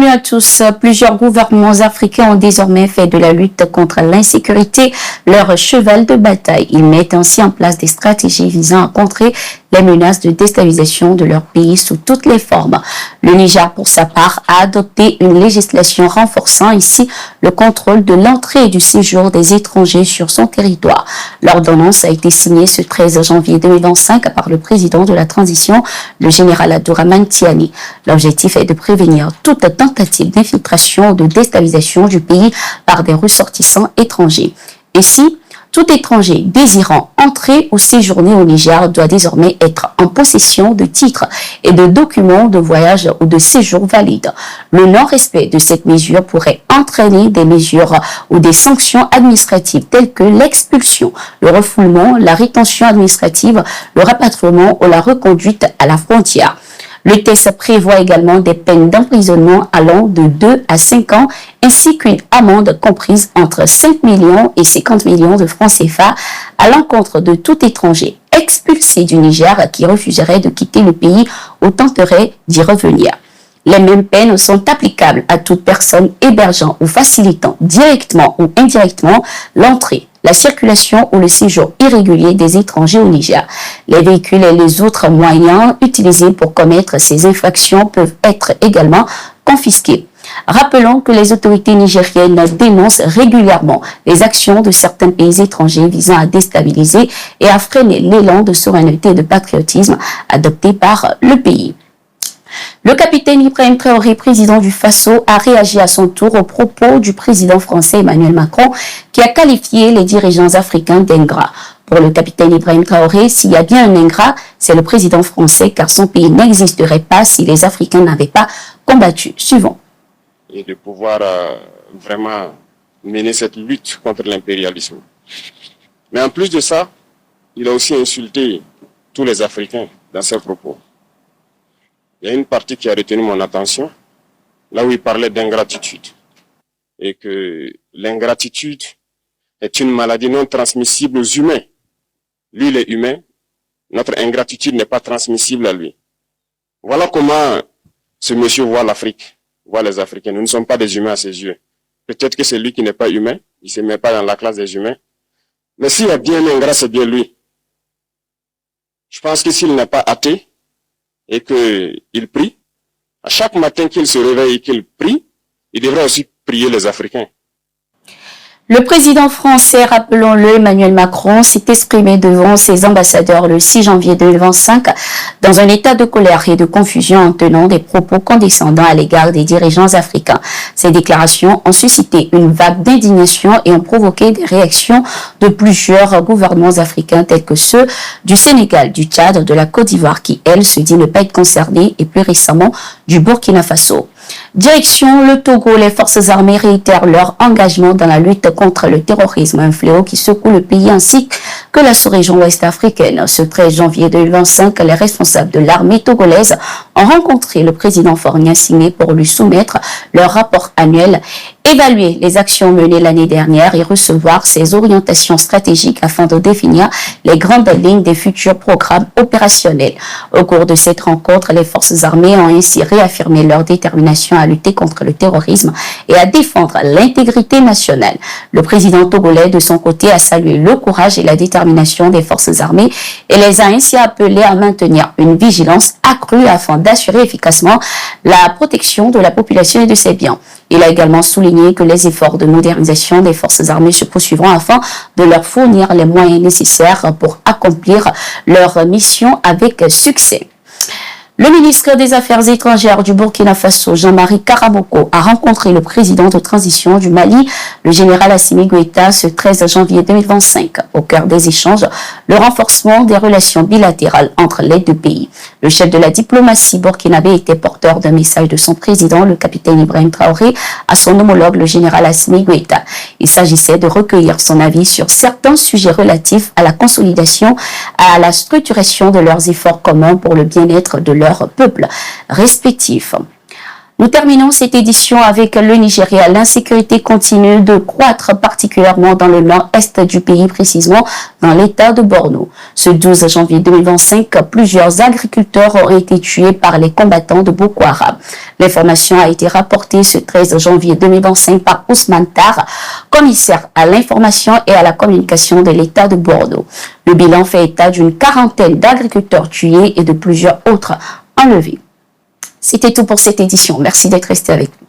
Bienvenue à tous. Plusieurs gouvernements africains ont désormais fait de la lutte contre l'insécurité leur cheval de bataille. Ils mettent ainsi en place des stratégies visant à contrer les menaces de déstabilisation de leur pays sous toutes les formes. Le Niger, pour sa part, a adopté une législation renforçant ici le contrôle de l'entrée et du séjour des étrangers sur son territoire. L'ordonnance a été signée ce 13 janvier 2025 par le président de la transition, le général Abdourahmane Tiani. L'objectif est de prévenir toute tentative d'infiltration ou de déstabilisation du pays par des ressortissants étrangers. Ainsi, tout étranger désirant entrer ou séjourner au Niger doit désormais être en possession de titres et de documents de voyage ou de séjour valides. Le non-respect de cette mesure pourrait entraîner des mesures ou des sanctions administratives telles que l'expulsion, le refoulement, la rétention administrative, le rapatriement ou la reconduite à la frontière. Le texte prévoit également des peines d'emprisonnement allant de 2 à 5 ans ainsi qu'une amende comprise entre 5 millions et 50 millions de francs CFA à l'encontre de tout étranger expulsé du Niger qui refuserait de quitter le pays ou tenterait d'y revenir. Les mêmes peines sont applicables à toute personne hébergeant ou facilitant directement ou indirectement l'entrée, la circulation ou le séjour irrégulier des étrangers au Niger. Les véhicules et les autres moyens utilisés pour commettre ces infractions peuvent être également confisqués. Rappelons que les autorités nigériennes dénoncent régulièrement les actions de certains pays étrangers visant à déstabiliser et à freiner l'élan de souveraineté et de patriotisme adopté par le pays. Le capitaine Ibrahim Traoré, président du Faso, a réagi à son tour aux propos du président français Emmanuel Macron qui a qualifié les dirigeants africains d'ingrats. Pour le capitaine Ibrahim Traoré, s'il y a bien un ingrat, c'est le président français car son pays n'existerait pas si les Africains n'avaient pas combattu. Suivons. Et de pouvoir vraiment mener cette lutte contre l'impérialisme. Mais en plus de ça, il a aussi insulté tous les Africains dans ses propos. Il y a une partie qui a retenu mon attention, là où il parlait d'ingratitude. Et que l'ingratitude est une maladie non transmissible aux humains. Lui, il est humain. Notre ingratitude n'est pas transmissible à lui. Voilà comment ce monsieur voit l'Afrique, voit les Africains. Nous ne sommes pas des humains à ses yeux. Peut-être que c'est lui qui n'est pas humain. Il ne se met pas dans la classe des humains. Mais s'il y a bien un ingrat, c'est bien lui. Je pense que s'il n'est pas athée, et qu'il prie, à chaque matin qu'il se réveille et qu'il prie, il devrait aussi prier les Africains. Le président français, rappelons-le, Emmanuel Macron, s'est exprimé devant ses ambassadeurs le 6 janvier 2025 dans un état de colère et de confusion en tenant des propos condescendants à l'égard des dirigeants africains. Ces déclarations ont suscité une vague d'indignation et ont provoqué des réactions de plusieurs gouvernements africains tels que ceux du Sénégal, du Tchad, de la Côte d'Ivoire qui, elle, se dit ne pas être concernée et plus récemment du Burkina Faso. Direction le Togo, les forces armées réitèrent leur engagement dans la lutte contre le terrorisme, un fléau qui secoue le pays ainsi que la sous-région ouest africaine. Ce 13 janvier 2025, les responsables de l'armée togolaise ont rencontré le président Faure Gnassingbé pour lui soumettre leur rapport annuel, évaluer les actions menées l'année dernière et recevoir ses orientations stratégiques afin de définir les grandes lignes des futurs programmes opérationnels. Au cours de cette rencontre, les forces armées ont ainsi réaffirmé leur détermination à lutter contre le terrorisme et à défendre l'intégrité nationale. Le président togolais, de son côté, a salué le courage et la détermination des forces armées et les a ainsi appelés à maintenir une vigilance accrue afin d'assurer efficacement la protection de la population et de ses biens. Il a également souligné que les efforts de modernisation des forces armées se poursuivront afin de leur fournir les moyens nécessaires pour accomplir leur mission avec succès. Le ministre des Affaires étrangères du Burkina Faso, Jean-Marie Karamoko, a rencontré le président de transition du Mali, le général Assimi Goïta, ce 13 janvier 2025. Au cœur des échanges, le renforcement des relations bilatérales entre les deux pays. Le chef de la diplomatie burkinabé était porteur d'un message de son président, le capitaine Ibrahim Traoré, à son homologue, le général Assimi Goïta. Il s'agissait de recueillir son avis sur certains sujets relatifs à la consolidation, à la structuration de leurs efforts communs pour le bien-être de leur peuple respectif. Nous terminons cette édition avec le Nigeria. L'insécurité continue de croître, particulièrement dans le nord-est du pays, précisément dans l'état de Borno. Ce 12 janvier 2025, plusieurs agriculteurs ont été tués par les combattants de Boko Haram. L'information a été rapportée ce 13 janvier 2025 par Ousmane Tar, commissaire à l'information et à la communication de l'état de Borno. Le bilan fait état d'une quarantaine d'agriculteurs tués et de plusieurs autres enlevés. C'était tout pour cette édition. Merci d'être resté avec nous.